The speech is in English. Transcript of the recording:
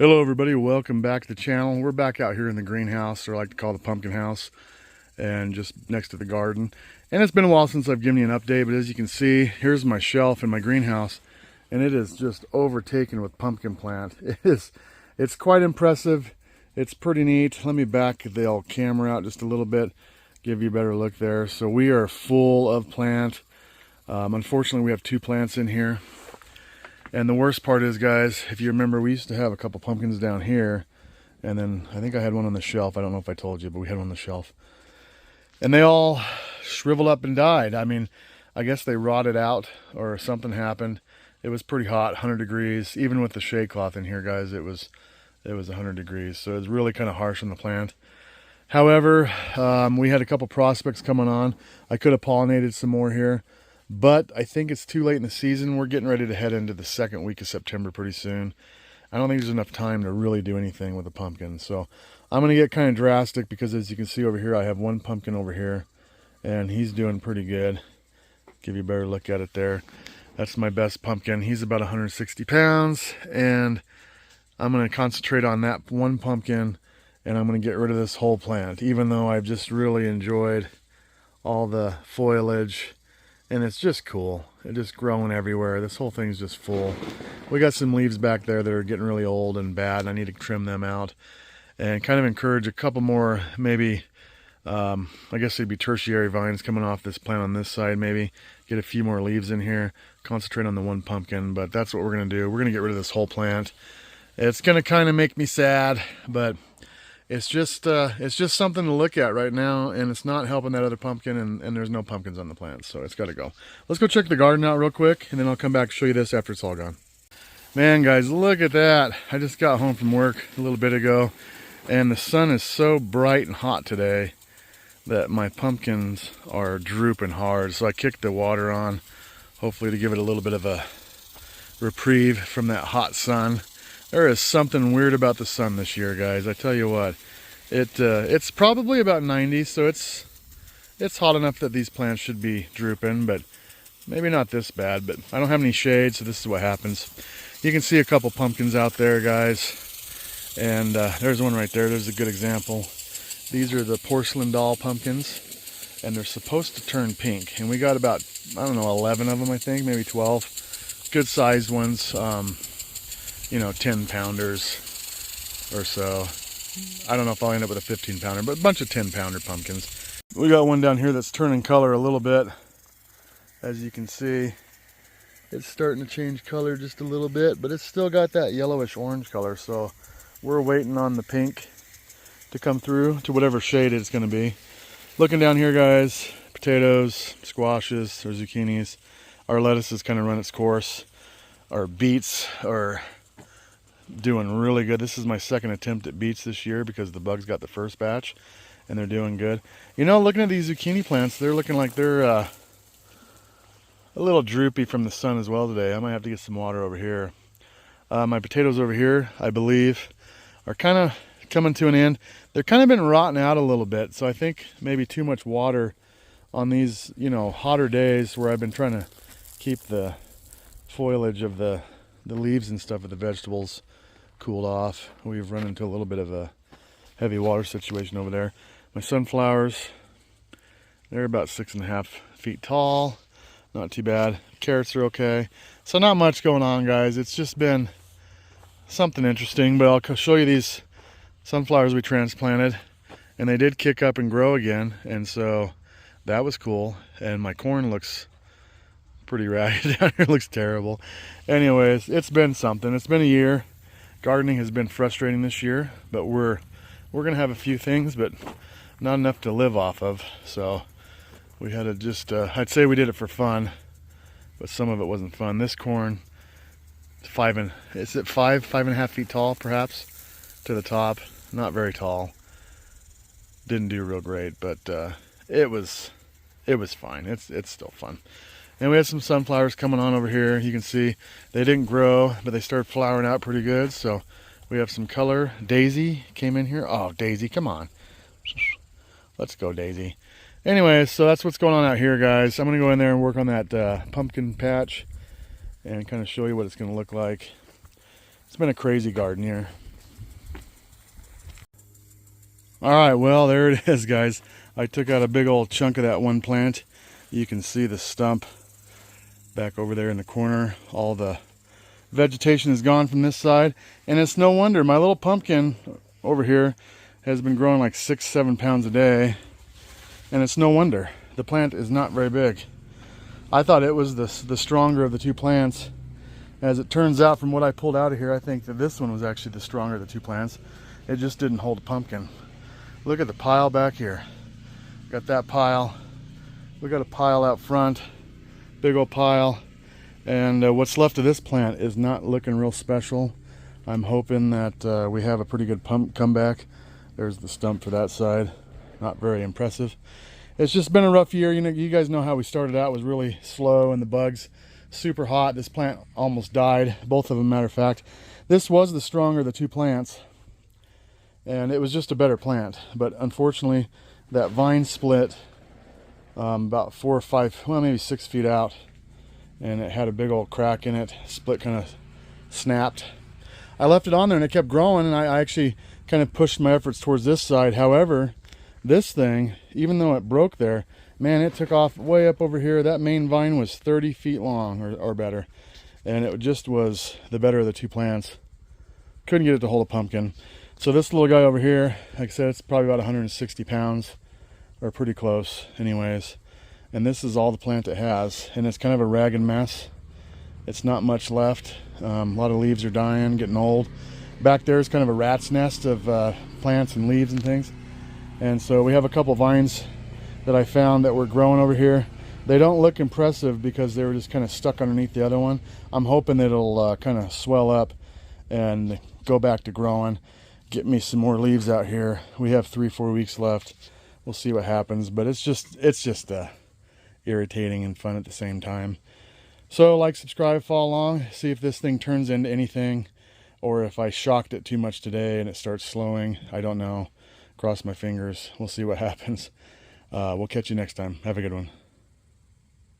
Hello everybody, welcome back to the channel. We're back out here in the greenhouse, or I like to call the pumpkin house, and just next to the garden. And it's been a while since I've given you an update, but as you can see, here's my shelf in my greenhouse, and it is just overtaken with pumpkin plant. It's quite impressive. It's pretty neat. Let me back the old camera out just a little bit, give you a better look there. So we are full of plant. Unfortunately, we have 2 plants in here. And the worst part is, guys, if you remember, we used to have a couple pumpkins down here, and then I think I had one on the shelf. I don't know if I told you, but we had one on the shelf. And they all shriveled up and died. I mean, I guess they rotted out or something happened. It was pretty hot, 100 degrees. Even with the shade cloth in here, guys, it was 100 degrees. So it was really kind of harsh on the plant. However, we had a couple prospects coming on. I could have pollinated some more here. But I think it's too late in the season. We're getting ready to head into the second week of September pretty soon. I don't think there's enough time to really do anything with the pumpkin. So I'm going to get kind of drastic because, as you can see over here, I have one pumpkin over here. And he's doing pretty good. Give you a better look at it there. That's my best pumpkin. He's about 160 pounds. And I'm going to concentrate on that one pumpkin. And I'm going to get rid of this whole plant. Even though I've just really enjoyed all the foliage. And it's just cool. It's just growing everywhere. This whole thing's just full. We got some leaves back there that are getting really old and bad, and I need to trim them out. And kind of encourage a couple more, maybe, I guess they'd be tertiary vines coming off this plant on this side, maybe. Get a few more leaves in here. Concentrate on the one pumpkin, but that's what we're going to do. We're going to get rid of this whole plant. It's going to kind of make me sad, but it's just something to look at right now, and it's not helping that other pumpkin, and there's no pumpkins on the plant, so it's got to go. Let's go check the garden out real quick, and then I'll come back and show you this after it's all gone. Man, guys, look at that. I just got home from work a little bit ago, and the sun is so bright and hot today that my pumpkins are drooping hard, so I kicked the water on, hopefully to give it a little bit of a reprieve from that hot sun. There is something weird about the sun this year, guys. I tell you what, it's probably about 90, so it's hot enough that these plants should be drooping, but maybe not this bad. But I don't have any shade, so this is what happens. You can see a couple pumpkins out there, guys, and there's one right there. There's a good example. These are the porcelain doll pumpkins, and they're supposed to turn pink. And we got about, I don't know, 11 of them, I think, maybe 12. Good sized ones. 10 pounders or so. I don't know if I'll end up with a 15 pounder, but a bunch of 10 pounder pumpkins. We got one down here that's turning color a little bit. As you can see, it's starting to change color just a little bit, but it's still got that yellowish orange color. So we're waiting on the pink to come through to whatever shade it's going to be. Looking down here, guys, potatoes, squashes, or zucchinis. Our lettuce has kind of run its course. Our beets are doing really good. This is my second attempt at beets this year because the bugs got the first batch, and they're doing good. You know, looking at these zucchini plants, they're looking like they're a little droopy from the sun as well today. I might have to get some water over here. My potatoes over here, I believe, are kind of coming to an end. They're kind of been rotting out a little bit, so I think maybe too much water on these, hotter days where I've been trying to keep the foliage of the leaves and stuff of the vegetables cooled off. We've run into a little bit of a heavy water situation over there. My sunflowers, they're about 6.5 feet tall. Not too bad. Carrots are okay. So not much going on, guys. It's just been something interesting, but I'll show you these sunflowers we transplanted, and they did kick up and grow again, and so that was cool. And my corn looks pretty ratty down here. Looks terrible. Anyways, it's been something. It's been a year. Gardening has been frustrating this year, but we're gonna have a few things, but not enough to live off of. So we had to just I'd say we did it for fun, but some of it wasn't fun. This corn, five and a half feet tall, perhaps, to the top. Not very tall. Didn't do real great, but it was fine. It's still fun. And we had some sunflowers coming on over here. You can see they didn't grow, but they started flowering out pretty good. So we have some color. Daisy came in here. Oh, Daisy, come on. Let's go, Daisy. Anyway, so that's what's going on out here, guys. I'm going to go in there and work on that pumpkin patch and kind of show you what it's going to look like. It's been a crazy garden here. All right, well, there it is, guys. I took out a big old chunk of that one plant. You can see the stump back over there in the corner. All the vegetation is gone from this side, and it's no wonder. My little pumpkin over here has been growing like 6-7 pounds a day, and it's no wonder. The plant is not very big. I thought it was the stronger of the two plants. As it turns out, from what I pulled out of here, I think that this one was actually the stronger of the two plants. It just didn't hold a pumpkin. Look at the pile back here. Got that pile. We got a pile out front, big old pile. And what's left of this plant is not looking real special. I'm hoping that we have a pretty good comeback. There's the stump for that side. Not very impressive. It's just been a rough year. You know, you guys know how we started out. It was really slow, and the bugs super hot. This plant almost died. Both of them, matter of fact. This was the stronger of the two plants, and it was just a better plant. But unfortunately, that vine split about 4 or 5, well, maybe 6 feet out, and it had a big old crack in it. Split kind of snapped. I left it on there and it kept growing, and I actually kind of pushed my efforts towards this side. However, this thing, even though it broke there, man, it took off way up over here. That main vine was 30 feet long or better, and it just was the better of the two plants. Couldn't get it to hold a pumpkin. So this little guy over here, like I said, it's probably about 160 pounds, or pretty close anyways. And this is all the plant it has, and it's kind of a ragged mess. It's not much left. A lot of leaves are dying, getting old. Back there is kind of a rat's nest of plants and leaves and things. And so we have a couple vines that I found that were growing over here. They don't look impressive because they were just kind of stuck underneath the other one. I'm hoping that it'll kind of swell up and go back to growing. Get me some more leaves out here. We have 3-4 weeks left. We'll see what happens, but it's just irritating and fun at the same time. So like, subscribe, follow along, see if this thing turns into anything, or if I shocked it too much today and it starts slowing. I don't know. Cross my fingers. We'll see what happens. We'll catch you next time. Have a good one.